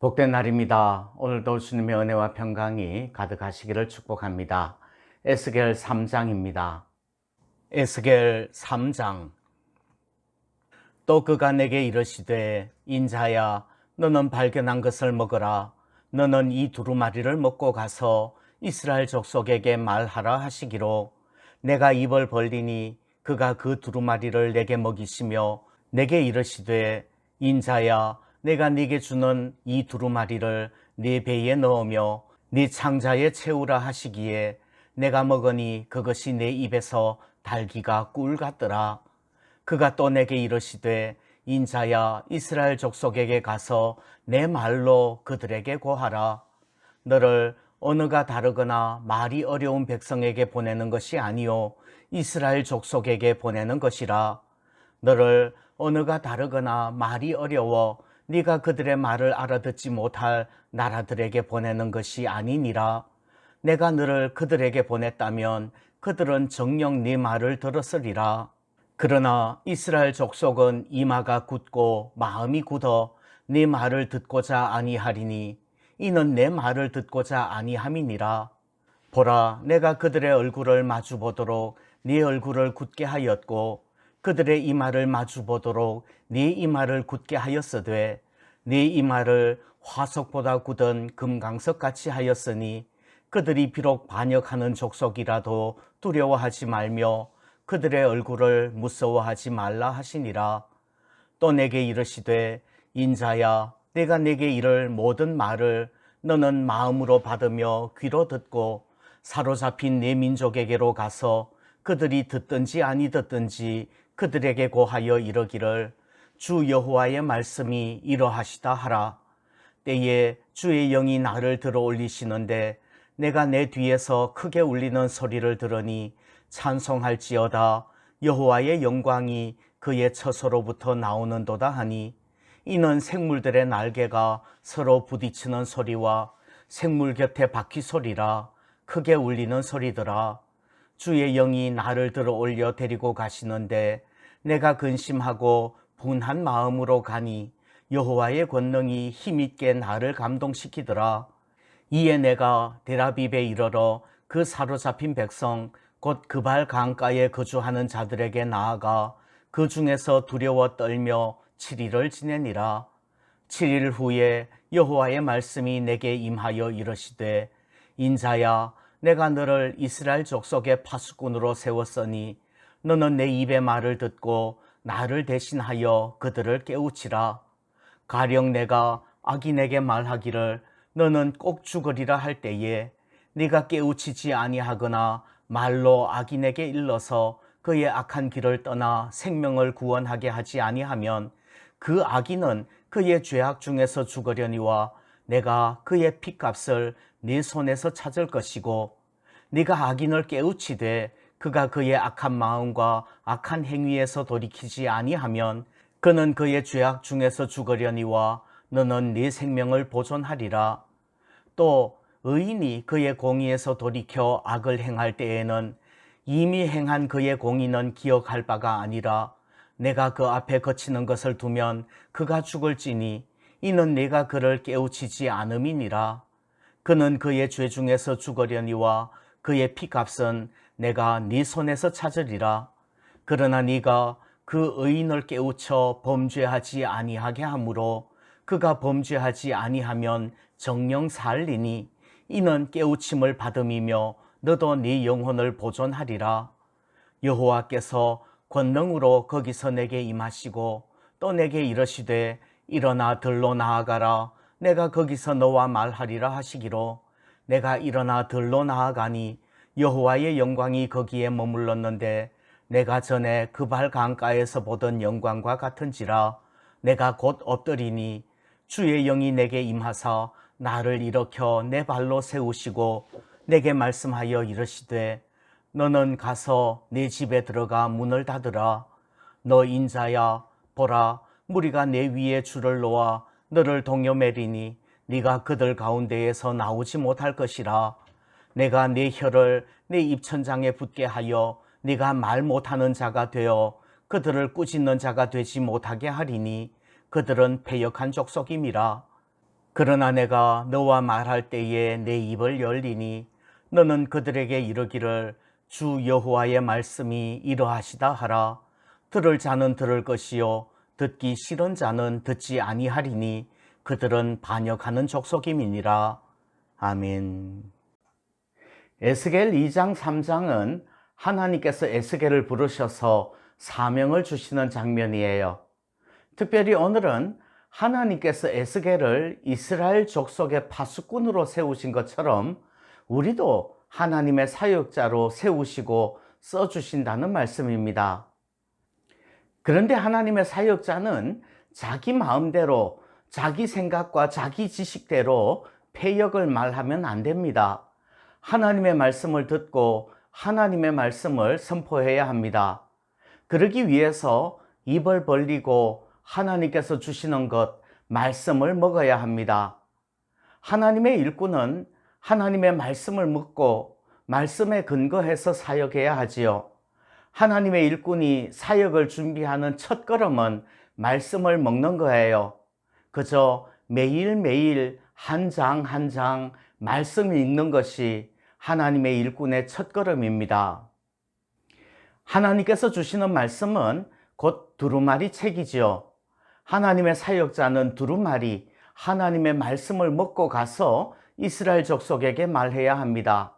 복된 날입니다. 오늘도 주님의 은혜와 평강이 가득하시기를 축복합니다. 에스겔 3장입니다. 에스겔 3장. 또 그가 내게 이르시되 인자야 너는 발견한 것을 먹으라. 너는 이 두루마리를 먹고 가서 이스라엘 족속에게 말하라 하시기로 내가 입을 벌리니 그가 그 두루마리를 내게 먹이시며 내게 이르시되 인자야 내가 네게 주는 이 두루마리를 네 배에 넣으며 네 창자에 채우라 하시기에 내가 먹으니 그것이 내 입에서 달기가 꿀 같더라. 그가 또 내게 이르시되 인자야 이스라엘 족속에게 가서 내 말로 그들에게 고하라. 너를 언어가 다르거나 말이 어려운 백성에게 보내는 것이 아니요 이스라엘 족속에게 보내는 것이라. 너를 언어가 다르거나 말이 어려워 네가 그들의 말을 알아듣지 못할 나라들에게 보내는 것이 아니니라. 내가 너를 그들에게 보냈다면 그들은 정녕 네 말을 들었으리라. 그러나 이스라엘 족속은 이마가 굳고 마음이 굳어 네 말을 듣고자 아니하리니 이는 내 말을 듣고자 아니함이니라. 보라, 내가 그들의 얼굴을 마주보도록 네 얼굴을 굳게 하였고 그들의 이마를 마주보도록 네 이마를 굳게 하였으되 네 이마를 화석보다 굳은 금강석같이 하였으니 그들이 비록 반역하는 족속이라도 두려워하지 말며 그들의 얼굴을 무서워하지 말라 하시니라. 또 내게 이르시되 인자야 내가 내게 이를 모든 말을 너는 마음으로 받으며 귀로 듣고 사로잡힌 내 민족에게로 가서 그들이 듣든지 아니 듣든지 그들에게 고하여 이르기를 주 여호와의 말씀이 이러하시다 하라. 때에 주의 영이 나를 들어 올리시는데 내가 내 뒤에서 크게 울리는 소리를 들으니 찬송할지어다 여호와의 영광이 그의 처소로부터 나오는도다 하니 이는 생물들의 날개가 서로 부딪히는 소리와 생물 곁에 바퀴 소리라. 크게 울리는 소리더라. 주의 영이 나를 들어 올려 데리고 가시는데 내가 근심하고 분한 마음으로 가니 여호와의 권능이 힘있게 나를 감동시키더라. 이에 내가 데라빕에 이르러 그 사로잡힌 백성 곧 그발 강가에 거주하는 자들에게 나아가 그 중에서 두려워 떨며 7일을 지내니라. 7일 후에 여호와의 말씀이 내게 임하여 이르시되 인자야 내가 너를 이스라엘 족속의 파수꾼으로 세웠으니 너는 내 입의 말을 듣고 나를 대신하여 그들을 깨우치라. 가령 내가 악인에게 말하기를 너는 꼭 죽으리라 할 때에 네가 깨우치지 아니하거나 말로 악인에게 일러서 그의 악한 길을 떠나 생명을 구원하게 하지 아니하면 그 악인은 그의 죄악 중에서 죽으려니와 내가 그의 핏값을 네 손에서 찾을 것이고 네가 악인을 깨우치되 그가 그의 악한 마음과 악한 행위에서 돌이키지 아니하면 그는 그의 죄악 중에서 죽으려니와 너는 네 생명을 보존하리라. 또 의인이 그의 공의에서 돌이켜 악을 행할 때에는 이미 행한 그의 공의는 기억할 바가 아니라 내가 그 앞에 거치는 것을 두면 그가 죽을지니 이는 내가 그를 깨우치지 않음이니라. 그는 그의 죄 중에서 죽으려니와 그의 피값은 내가 네 손에서 찾으리라. 그러나 네가 그 의인을 깨우쳐 범죄하지 아니하게 하므로 그가 범죄하지 아니하면 정령 살리니 이는 깨우침을 받음이며 너도 네 영혼을 보존하리라. 여호와께서 권능으로 거기서 내게 임하시고 또 내게 이르시되 일어나 들로 나아가라. 내가 거기서 너와 말하리라 하시기로 내가 일어나 들로 나아가니 여호와의 영광이 거기에 머물렀는데 내가 전에 그발 강가에서 보던 영광과 같은지라. 내가 곧 엎드리니 주의 영이 내게 임하사 나를 일으켜 내 발로 세우시고 내게 말씀하여 이르시되 너는 가서 내 집에 들어가 문을 닫으라. 너 인자야 보라 무리가 내 위에 줄을 놓아 너를 동요매리니 네가 그들 가운데에서 나오지 못할 것이라. 내가 네 혀를 내 입천장에 붙게 하여 네가 말 못하는 자가 되어 그들을 꾸짖는 자가 되지 못하게 하리니 그들은 패역한 족속임이라. 그러나 내가 너와 말할 때에 내 입을 열리니 너는 그들에게 이르기를 주 여호와의 말씀이 이러하시다 하라. 들을 자는 들을 것이요 듣기 싫은 자는 듣지 아니하리니 그들은 반역하는 족속임이니라. 아멘. 에스겔 2장 3장은 하나님께서 에스겔을 부르셔서 사명을 주시는 장면이에요. 특별히 오늘은 하나님께서 에스겔을 이스라엘 족속의 파수꾼으로 세우신 것처럼 우리도 하나님의 사역자로 세우시고 써주신다는 말씀입니다. 그런데 하나님의 사역자는 자기 마음대로, 자기 생각과 자기 지식대로 패역을 말하면 안 됩니다. 하나님의 말씀을 듣고 하나님의 말씀을 선포해야 합니다. 그러기 위해서 입을 벌리고 하나님께서 주시는 것, 말씀을 먹어야 합니다. 하나님의 일꾼은 하나님의 말씀을 묻고 말씀에 근거해서 사역해야 하지요. 하나님의 일꾼이 사역을 준비하는 첫 걸음은 말씀을 먹는 거예요. 그저 매일매일 한 장 한 장 말씀을 읽는 것이 하나님의 일꾼의 첫 걸음입니다. 하나님께서 주시는 말씀은 곧 두루마리 책이지요. 하나님의 사역자는 두루마리, 하나님의 말씀을 먹고 가서 이스라엘 족속에게 말해야 합니다.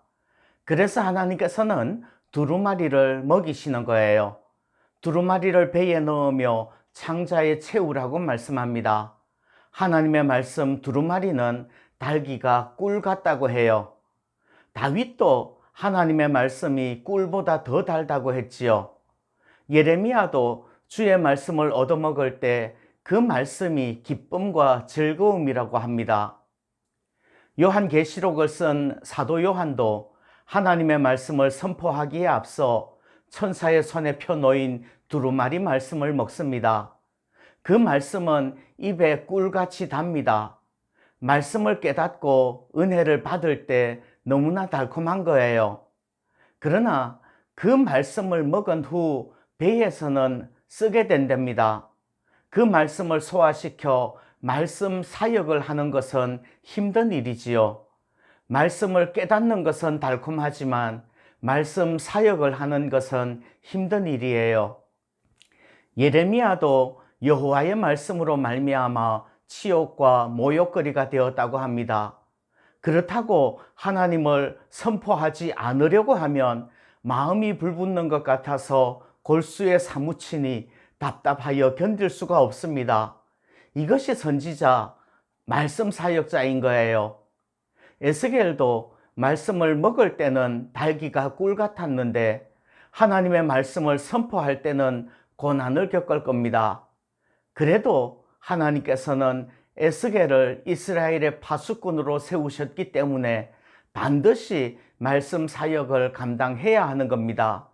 그래서 하나님께서는 두루마리를 먹이시는 거예요. 두루마리를 배에 넣으며 창자에 채우라고 말씀합니다. 하나님의 말씀 두루마리는 달기가 꿀 같다고 해요. 다윗도 하나님의 말씀이 꿀보다 더 달다고 했지요. 예레미야도 주의 말씀을 얻어먹을 때 그 말씀이 기쁨과 즐거움이라고 합니다. 요한계시록을 쓴 사도 요한도 하나님의 말씀을 선포하기에 앞서 천사의 손에 펴놓인 두루마리 말씀을 먹습니다. 그 말씀은 입에 꿀같이 답니다. 말씀을 깨닫고 은혜를 받을 때 너무나 달콤한 거예요. 그러나 그 말씀을 먹은 후 배에서는 쓰게 된답니다. 그 말씀을 소화시켜 말씀 사역을 하는 것은 힘든 일이지요. 말씀을 깨닫는 것은 달콤하지만 말씀 사역을 하는 것은 힘든 일이에요. 예레미야도 여호와의 말씀으로 말미암아 치욕과 모욕거리가 되었다고 합니다. 그렇다고 하나님을 선포하지 않으려고 하면 마음이 불붙는 것 같아서 골수에 사무치니 답답하여 견딜 수가 없습니다. 이것이 선지자, 말씀 사역자인 거예요. 에스겔도 말씀을 먹을 때는 달기가 꿀 같았는데 하나님의 말씀을 선포할 때는 고난을 겪을 겁니다. 그래도 하나님께서는 에스겔을 이스라엘의 파수꾼으로 세우셨기 때문에 반드시 말씀 사역을 감당해야 하는 겁니다.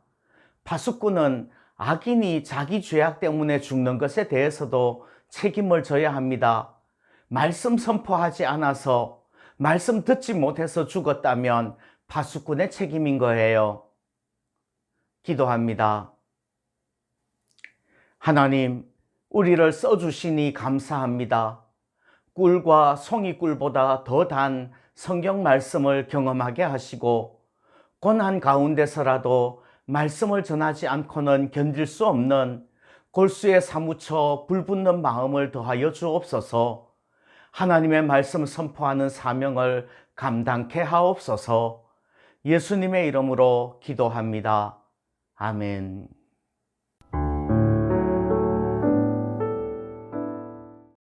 파수꾼은 악인이 자기 죄악 때문에 죽는 것에 대해서도 책임을 져야 합니다. 말씀 선포하지 않아서, 말씀 듣지 못해서 죽었다면 파수꾼의 책임인 거예요. 기도합니다. 하나님, 우리를 써주시니 감사합니다. 꿀과 송이꿀보다 더 단 성경 말씀을 경험하게 하시고 고난 가운데서라도 말씀을 전하지 않고는 견딜 수 없는 골수에 사무쳐 불붙는 마음을 더하여 주옵소서. 하나님의 말씀 선포하는 사명을 감당케 하옵소서. 예수님의 이름으로 기도합니다. 아멘.